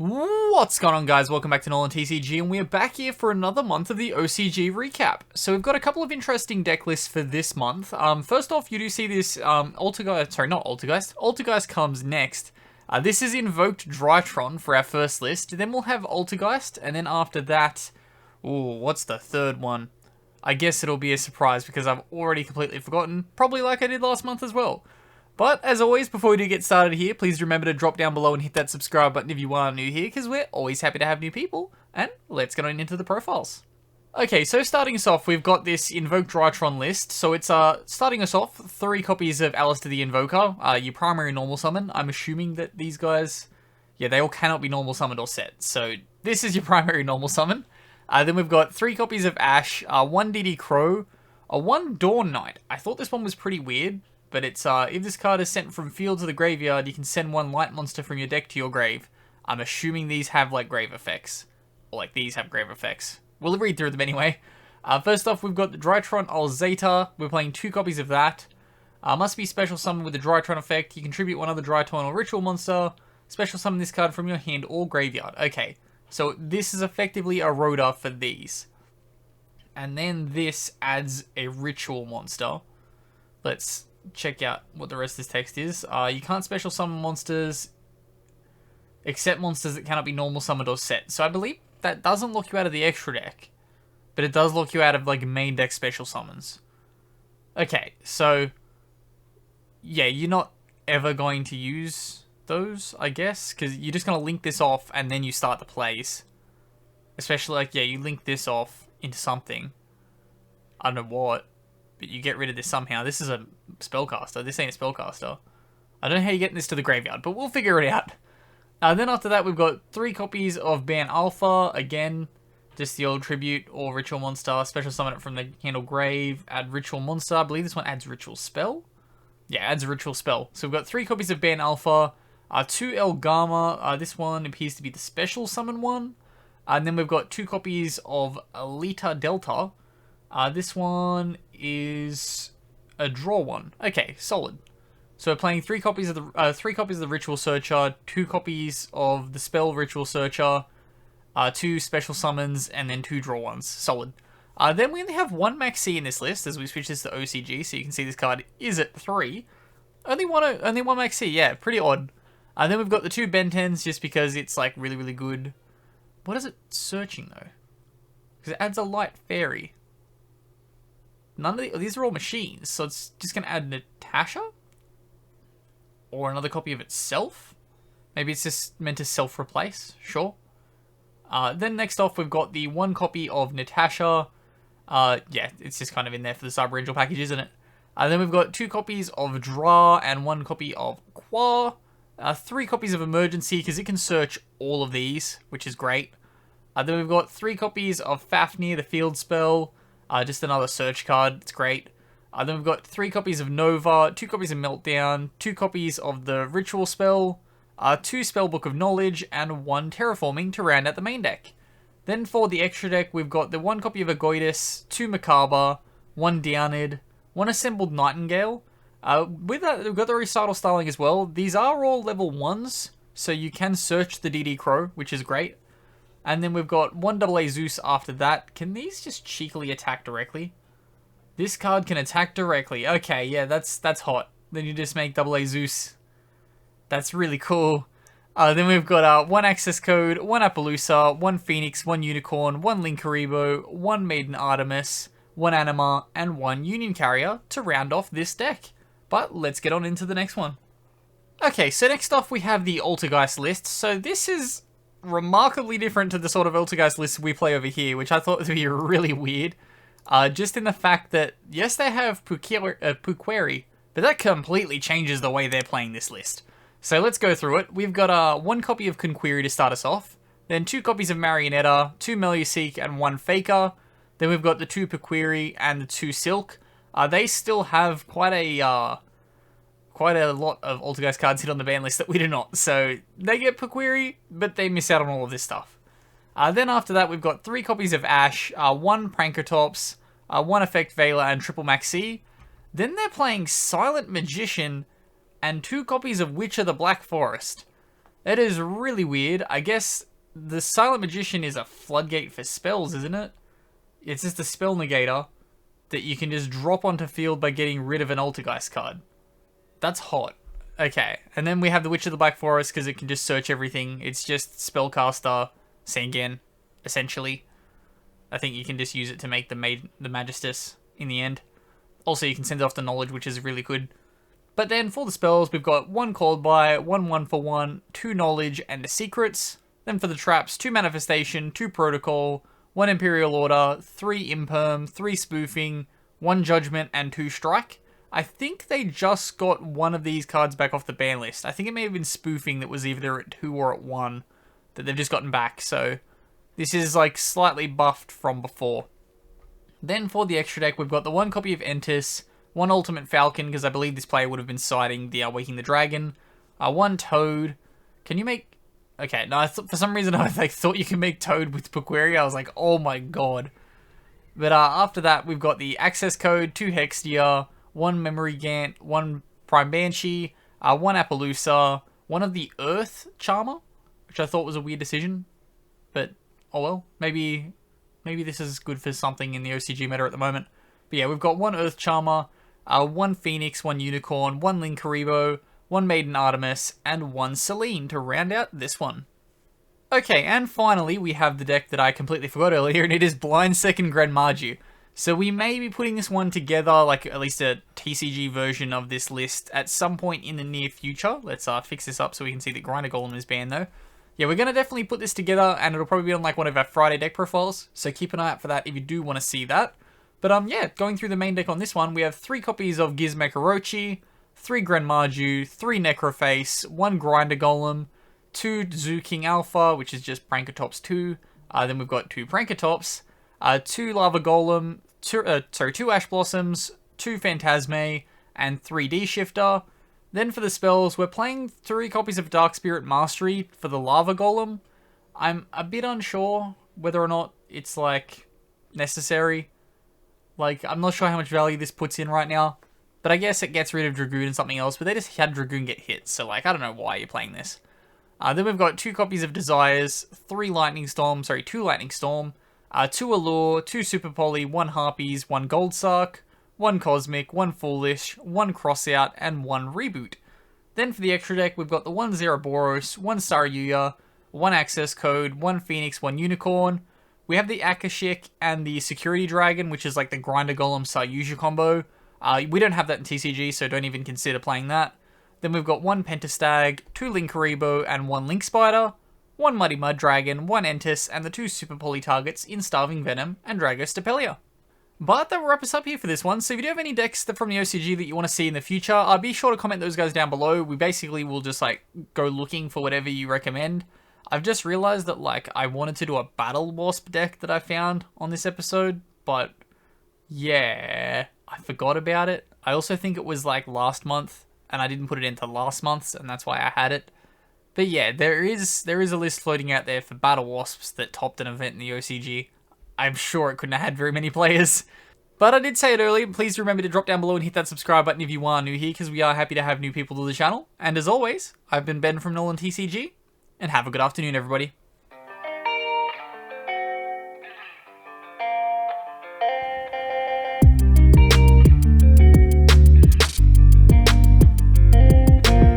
What's going on, guys? Welcome back to NolanTCG, and we're back here for another month of the OCG recap. So we've got a couple of interesting deck lists for this month. First off, you do see this Altergeist, sorry, not Altergeist. Altergeist comes next. This is Invoked Draitron for our first list. Then we'll have Altergeist, and then after that, what's the third one? I guess it'll be a surprise because I've already completely forgotten, probably like I did last month as well. But, as always, before we do get started here, please remember to drop down below and hit that subscribe button if you are new here, because we're always happy to have new people. And let's get on into the profiles. Okay, so starting us off, we've got this Invoked Draitron list. So it's, starting us off, 3 copies of Alistair the Invoker, your primary normal summon. I'm assuming that these guys, yeah, they all cannot be normal summoned or set. So this is your primary normal summon. Then we've got 3 copies of Ash, 1 DD Crow, 1 Dawn Knight. I thought this one was pretty weird. But it's, if this card is sent from field to the graveyard, you can send 1 light monster from your deck to your grave. I'm assuming these have, like, grave effects. Or, like, these have grave effects. We'll read through them anyway. First off, we've got the Draitron Alzeta. We're playing 2 copies of that. Must be special summon with the Draitron effect. You contribute 1 other Draitron or ritual monster. Special summon this card from your hand or graveyard. Okay, so this is effectively a Rhoda for these. And then this adds a ritual monster. Let's check out what the rest of this text is. You can't special summon monsters except monsters that cannot be normal summoned or set. So I believe that doesn't lock you out of the extra deck, but it does lock you out of like main deck special summons. Okay, so yeah, you're not ever going to use those, I guess, because you're just going to link this off and then you start the plays. Especially like, yeah, you link this off into something. I don't know what. But you get rid of this somehow. This is a spellcaster. This ain't a spellcaster. I don't know how you're getting this to the graveyard, but we'll figure it out. Then after that, we've got 3 copies of Ban Alpha. Again, just the old tribute or ritual monster. Special summon it from the handle grave. Add ritual monster. I believe this one adds ritual spell. Yeah, adds a ritual spell. So we've got 3 copies of Ban Alpha. 2 El Gama. This one appears to be the special summon one. And then we've got 2 copies of Alita Delta. This one is a draw one. Okay, solid. So we're playing 3 copies of the Ritual Searcher, 2 copies of the Spell Ritual Searcher, 2 special summons, and then 2 draw ones. Solid. Then we only have 1 Max C in this list as we switch this to OCG, so you can see this card is at 3. Only one Max C, yeah, pretty odd. Then we've got the 2 Ben 10s just because it's like really, really good. What is it searching though? Because it adds a light fairy. None of these are all machines, so it's just going to add Natasha? Or another copy of itself? Maybe it's just meant to self-replace, sure. Then next off, we've got the 1 copy of Natasha. Yeah, it's just kind of in there for the Cyber Angel package, isn't it? Then we've got 2 copies of Dra and 1 copy of Qua. 3 copies of Emergency, because it can search all of these, which is great. Then we've got 3 copies of Fafnir, the field spell. Just another search card. It's great. Then we've got 3 copies of Nova, 2 copies of Meltdown, 2 copies of the Ritual Spell, 2 Spellbook of Knowledge, and 1 Terraforming to round out the main deck. Then for the extra deck, we've got the 1 copy of Agoitis, 2 Macabre, 1 Downed, 1 Assembled Nightingale. With that, we've got the Recital Styling as well. These are all level 1s, so you can search the DD Crow, which is great. And then we've got 1 AA Zeus after that. Can these just cheekily attack directly? This card can attack directly. Okay, yeah, that's hot. Then you just make AA Zeus. That's really cool. Then we've got 1 Access Code, 1 Appaloosa, 1 Phoenix, 1 Unicorn, 1 Linkaribo, 1 Maiden Artemis, 1 Anima, and 1 Union Carrier to round off this deck. But let's get on into the next one. Okay, so next off we have the Altergeist list. So this is remarkably different to the sort of Altergeist list we play over here, which I thought would be really weird. Just in the fact that, yes, they have Puqueri, but that completely changes the way they're playing this list. So let's go through it. We've got 1 copy of Conqueri to start us off, then 2 copies of Marionetta, 2 Meluseek, and 1 Faker. Then we've got the 2 Puqueri and the 2 Silk. They still have quite a lot of Altergeist cards hit on the ban list that we do not. So they get Puqueri, but they miss out on all of this stuff. Then after that, we've got 3 copies of Ash, 1 Prankertops, 1 Effect Veiler, and triple Maxi. Then they're playing Silent Magician and 2 copies of Witch of the Black Forest. It is really weird. I guess the Silent Magician is a floodgate for spells, isn't it? It's just a spell negator that you can just drop onto field by getting rid of an Altergeist card. That's hot. Okay, and then we have the Witch of the Black Forest because it can just search everything. It's just Spellcaster Sangan, essentially. I think you can just use it to make the Magistus in the end. Also, you can send off the Knowledge, which is really good. But then for the spells, we've got 1 Called By, 1 for 1, 2 Knowledge, and the Secrets. Then for the traps, 2 Manifestation, 2 Protocol, 1 Imperial Order, 3 Imperm, 3 Spoofing, 1 Judgment, and 2 Strike. I think they just got one of these cards back off the ban list. I think it may have been Spoofing that was either at 2 or at 1 that they've just gotten back. So this is like slightly buffed from before. Then for the extra deck, we've got the 1 copy of Entis, 1 Ultimate Falcon, because I believe this player would have been citing the Waking the Dragon, 1 Toad. Can you make... Okay, no, for some reason I thought you could make Toad with Puqueria. I was like, oh my god. But after that, we've got the Access Code, 2 Hextia, 1 Memory Gant, 1 Prime Banshee, 1 Appaloosa, 1 of the Earth Charmer, which I thought was a weird decision. But, oh well, maybe this is good for something in the OCG meta at the moment. But yeah, we've got 1 Earth Charmer, 1 Phoenix, 1 Unicorn, 1 Linkaribo, 1 Maiden Artemis, and 1 Selene to round out this one. Okay, and finally, we have the deck that I completely forgot earlier, and it is Blind Second Gran Maju. So we may be putting this one together, like at least a TCG version of this list at some point in the near future. Let's fix this up so we can see that Grinder Golem is banned though. Yeah, we're going to definitely put this together, and it'll probably be on like one of our Friday deck profiles, so keep an eye out for that if you do want to see that. But yeah, going through the main deck on this one, we have 3 copies of Gizmek Orochi, 3 Gran Maju, 3 Necroface, 1 Grinder Golem, 2 Zoo King Alpha, which is just Prankatops 2, then we've got 2 Prankatops, 2 Lava Golem, 2 Ash Blossoms, 2 Phantasme, and 3 D-Shifter. Then for the spells, we're playing 3 copies of Dark Spirit Mastery for the Lava Golem. I'm a bit unsure whether or not it's, like, necessary. Like, I'm not sure how much value this puts in right now. But I guess it gets rid of Dragoon and something else, but they just had Dragoon get hit, so, like, I don't know why you're playing this. Then we've got 2 copies of Desires, 2 Lightning Storm, 2 Allure, 2 Super Poly, 1 Harpies, 1 Gold Sark, 1 Cosmic, 1 Foolish, 1 Crossout, and 1 Reboot. Then for the extra deck, we've got the 1 Zeraboros, 1 Saryuya, 1 Access Code, 1 Phoenix, 1 Unicorn. We have the Akashic and the Security Dragon, which is like the Grinder Golem Saryuja combo. We don't have that in TCG, so don't even consider playing that. Then we've got 1 Pentastag, 2 Linkaribo, and 1 Link Spider, 1 Muddy Mud Dragon, 1 Entis, and the 2 Super Poly targets in Starving Venom and Dragostapelia. But that will wrap us up here for this one. So if you do have any decks from the OCG that you want to see in the future, be sure to comment those guys down below. We basically will just like go looking for whatever you recommend. I've just realized that like I wanted to do a Battle Wasp deck that I found on this episode, but yeah, I forgot about it. I also think it was like last month, and I didn't put it into last month's, and that's why I had it. But yeah, there is a list floating out there for Battle Wasps that topped an event in the OCG. I'm sure it couldn't have had very many players. But I did say it earlier, please remember to drop down below and hit that subscribe button if you are new here, because we are happy to have new people to the channel. And as always, I've been Ben from NolanTCG, and have a good afternoon, everybody.